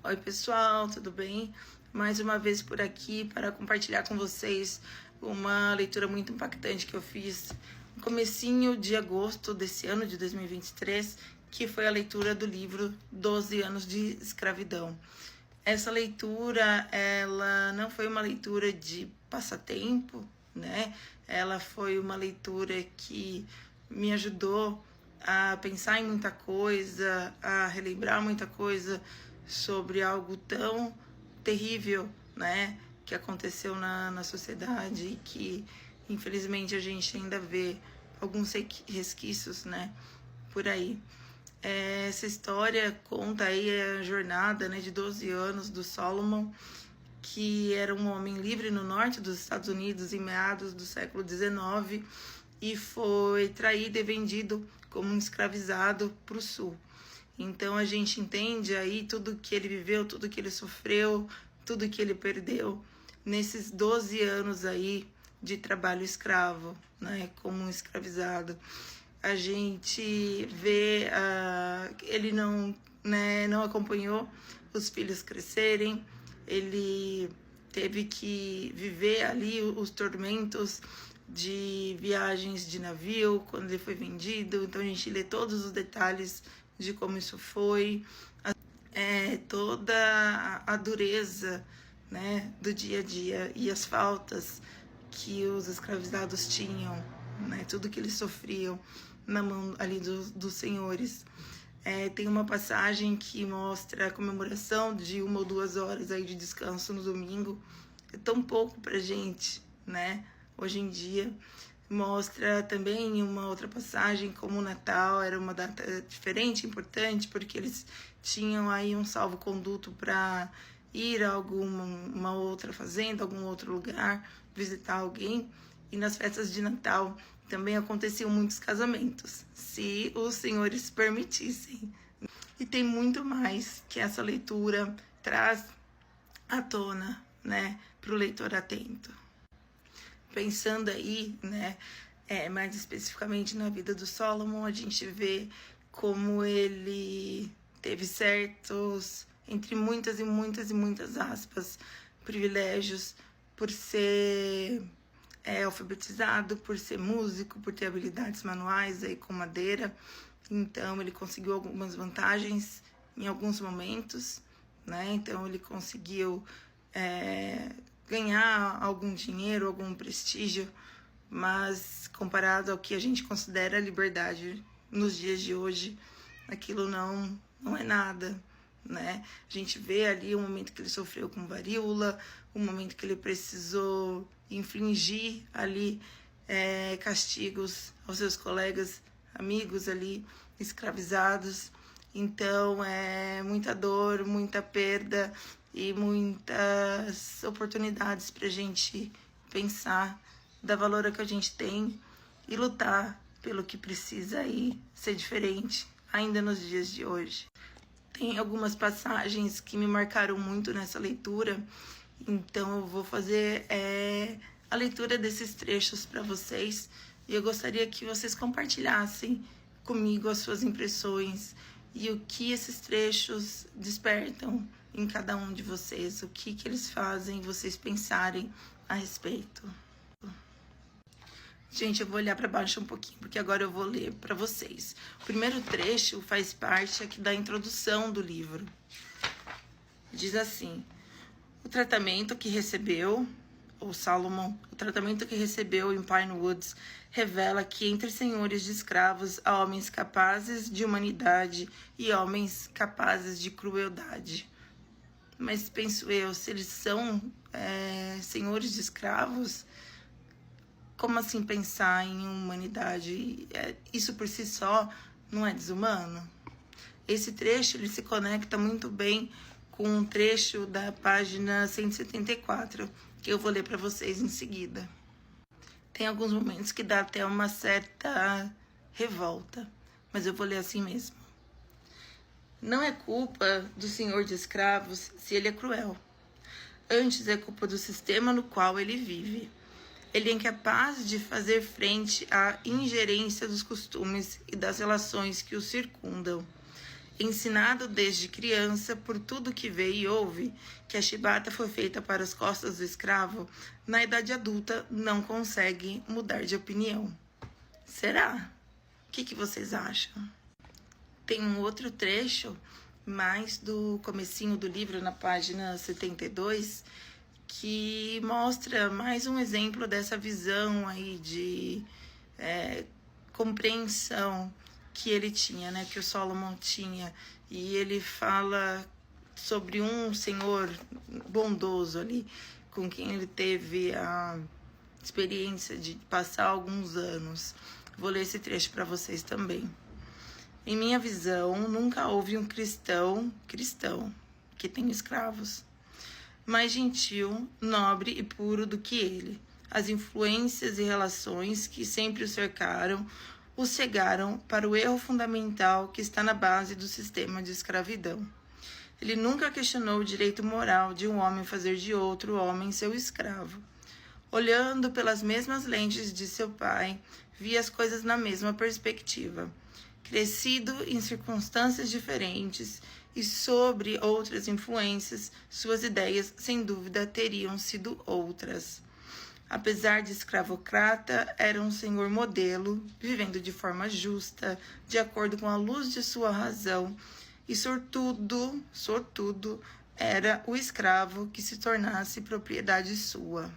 Oi pessoal, tudo bem? Mais uma vez por aqui para compartilhar com vocês uma leitura muito impactante que eu fiz no comecinho de agosto desse ano de 2023, que foi a leitura do livro 12 anos de escravidão. Essa leitura, ela não foi uma leitura de passatempo, né? Ela foi uma leitura que me ajudou a pensar em muita coisa, a relembrar muita coisa sobre algo tão terrível, né, que aconteceu na sociedade e que, infelizmente, a gente ainda vê alguns resquícios, né, por aí. Essa história conta aí a jornada, né, de 12 anos do Solomon, que era um homem livre no norte dos Estados Unidos em meados do século XIX e foi traído e vendido como um escravizado para o sul. Então a gente entende aí tudo que ele viveu, tudo que ele sofreu, tudo que ele perdeu nesses 12 anos aí de trabalho escravo, né, como um escravizado. A gente vê, ele não acompanhou os filhos crescerem, ele teve que viver ali os tormentos de viagens de navio, quando ele foi vendido. Então a gente lê todos os detalhes de como isso foi, toda a dureza, né, do dia a dia e as faltas que os escravizados tinham, né, tudo que eles sofriam na mão ali dos senhores. Tem uma passagem que mostra a comemoração de 1 ou 2 horas aí de descanso no domingo. É tão pouco pra gente, né, hoje em dia. Mostra também uma outra passagem como o Natal era uma data diferente, importante, porque eles tinham aí um salvo-conduto para ir a uma outra fazenda, algum outro lugar, visitar alguém. E nas festas de Natal também aconteciam muitos casamentos, se os senhores permitissem. E tem muito mais que essa leitura traz à tona, né, para o leitor atento. Pensando aí, né, mais especificamente na vida do Solomon, a gente vê como ele teve certos, entre muitas e muitas e muitas aspas, privilégios por ser alfabetizado, por ser músico, por ter habilidades manuais aí com madeira. Então ele conseguiu algumas vantagens em alguns momentos, né? Então ele conseguiu ganhar algum dinheiro, algum prestígio, mas comparado ao que a gente considera liberdade nos dias de hoje, aquilo não é nada, né? A gente vê ali o momento que ele sofreu com varíola, o momento que ele precisou infligir ali castigos aos seus colegas, amigos ali escravizados. Então é muita dor, muita perda e muitas oportunidades para a gente pensar, dar valor ao que a gente tem e lutar pelo que precisa aí ser diferente ainda nos dias de hoje. Tem algumas passagens que me marcaram muito nessa leitura, então eu vou fazer a leitura desses trechos para vocês e eu gostaria que vocês compartilhassem comigo as suas impressões e o que esses trechos despertam em cada um de vocês, o que eles fazem vocês pensarem a respeito. Gente, eu vou olhar para baixo um pouquinho, porque agora eu vou ler para vocês. O primeiro trecho faz parte aqui da introdução do livro. Diz assim: o tratamento que recebeu, ou Solomon, o tratamento que recebeu em Pine Woods revela que entre senhores de escravos há homens capazes de humanidade e homens capazes de crueldade. Mas penso eu, se eles são senhores de escravos, como assim pensar em humanidade? Isso por si só não é desumano? Esse trecho ele se conecta muito bem com um trecho da página 174, que eu vou ler para vocês em seguida. Tem alguns momentos que dá até uma certa revolta, mas eu vou ler assim mesmo. Não é culpa do senhor de escravos se ele é cruel. Antes é culpa do sistema no qual ele vive. Ele é incapaz de fazer frente à ingerência dos costumes e das relações que o circundam. ensinado desde criança por tudo que vê e ouve que a chibata foi feita para as costas do escravo, na idade adulta não consegue mudar de opinião. Será? O que vocês acham? Tem um outro trecho, mais do comecinho do livro, na página 72, que mostra mais um exemplo dessa visão aí de compreensão que ele tinha, né, que o Solomon tinha. E ele fala sobre um senhor bondoso ali, com quem ele teve a experiência de passar alguns anos. Vou ler esse trecho para vocês também. Em minha visão, nunca houve um cristão que tem escravos mais gentil, nobre e puro do que ele. As influências e relações que sempre o cercaram o cegaram para o erro fundamental que está na base do sistema de escravidão. Ele nunca questionou o direito moral de um homem fazer de outro homem seu escravo. Olhando pelas mesmas lentes de seu pai, via as coisas na mesma perspectiva. Crescido em circunstâncias diferentes e sobre outras influências, suas ideias, sem dúvida, teriam sido outras. Apesar de escravocrata, era um senhor modelo, vivendo de forma justa, de acordo com a luz de sua razão, e sortudo era o escravo que se tornasse propriedade sua.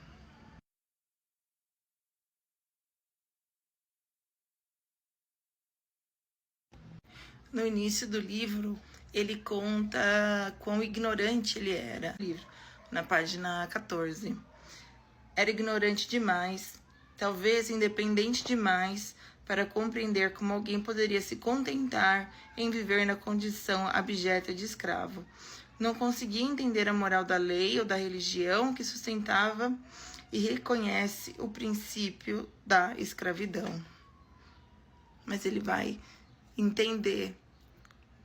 No início do livro, ele conta quão ignorante ele era. Na página 14. Era ignorante demais, talvez independente demais, para compreender como alguém poderia se contentar em viver na condição abjeta de escravo. Não conseguia entender a moral da lei ou da religião que sustentava e reconhece o princípio da escravidão. Mas ele vai entender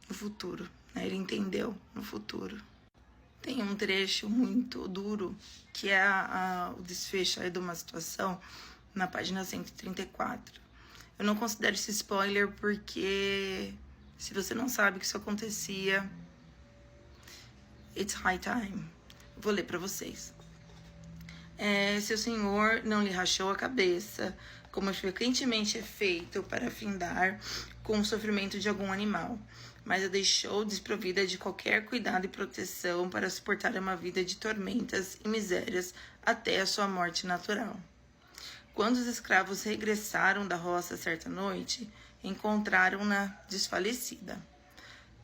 no futuro, né? Ele entendeu no futuro. Tem um trecho muito duro, que é o desfecho aí de uma situação, na página 134. Eu não considero isso spoiler porque, se você não sabe que isso acontecia, it's high time. Vou ler para vocês. Seu senhor não lhe rachou a cabeça, como frequentemente é feito para findar com o sofrimento de algum animal, mas a deixou desprovida de qualquer cuidado e proteção para suportar uma vida de tormentas e misérias até a sua morte natural. Quando os escravos regressaram da roça certa noite, encontraram-na desfalecida.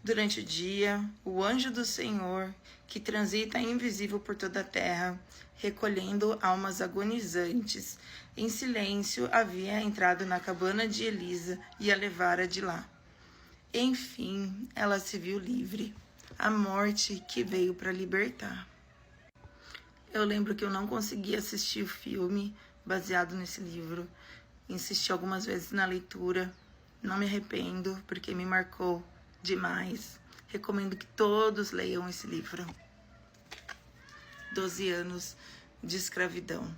Durante o dia, o anjo do Senhor, que transita invisível por toda a terra, recolhendo almas agonizantes, em silêncio havia entrado na cabana de Elisa e a levara de lá. Enfim, ela se viu livre, a morte que veio para libertar. Eu lembro que eu não consegui assistir o filme baseado nesse livro. Insisti algumas vezes na leitura. Não me arrependo, porque me marcou demais. Recomendo que todos leiam esse livro. 12 anos de escravidão.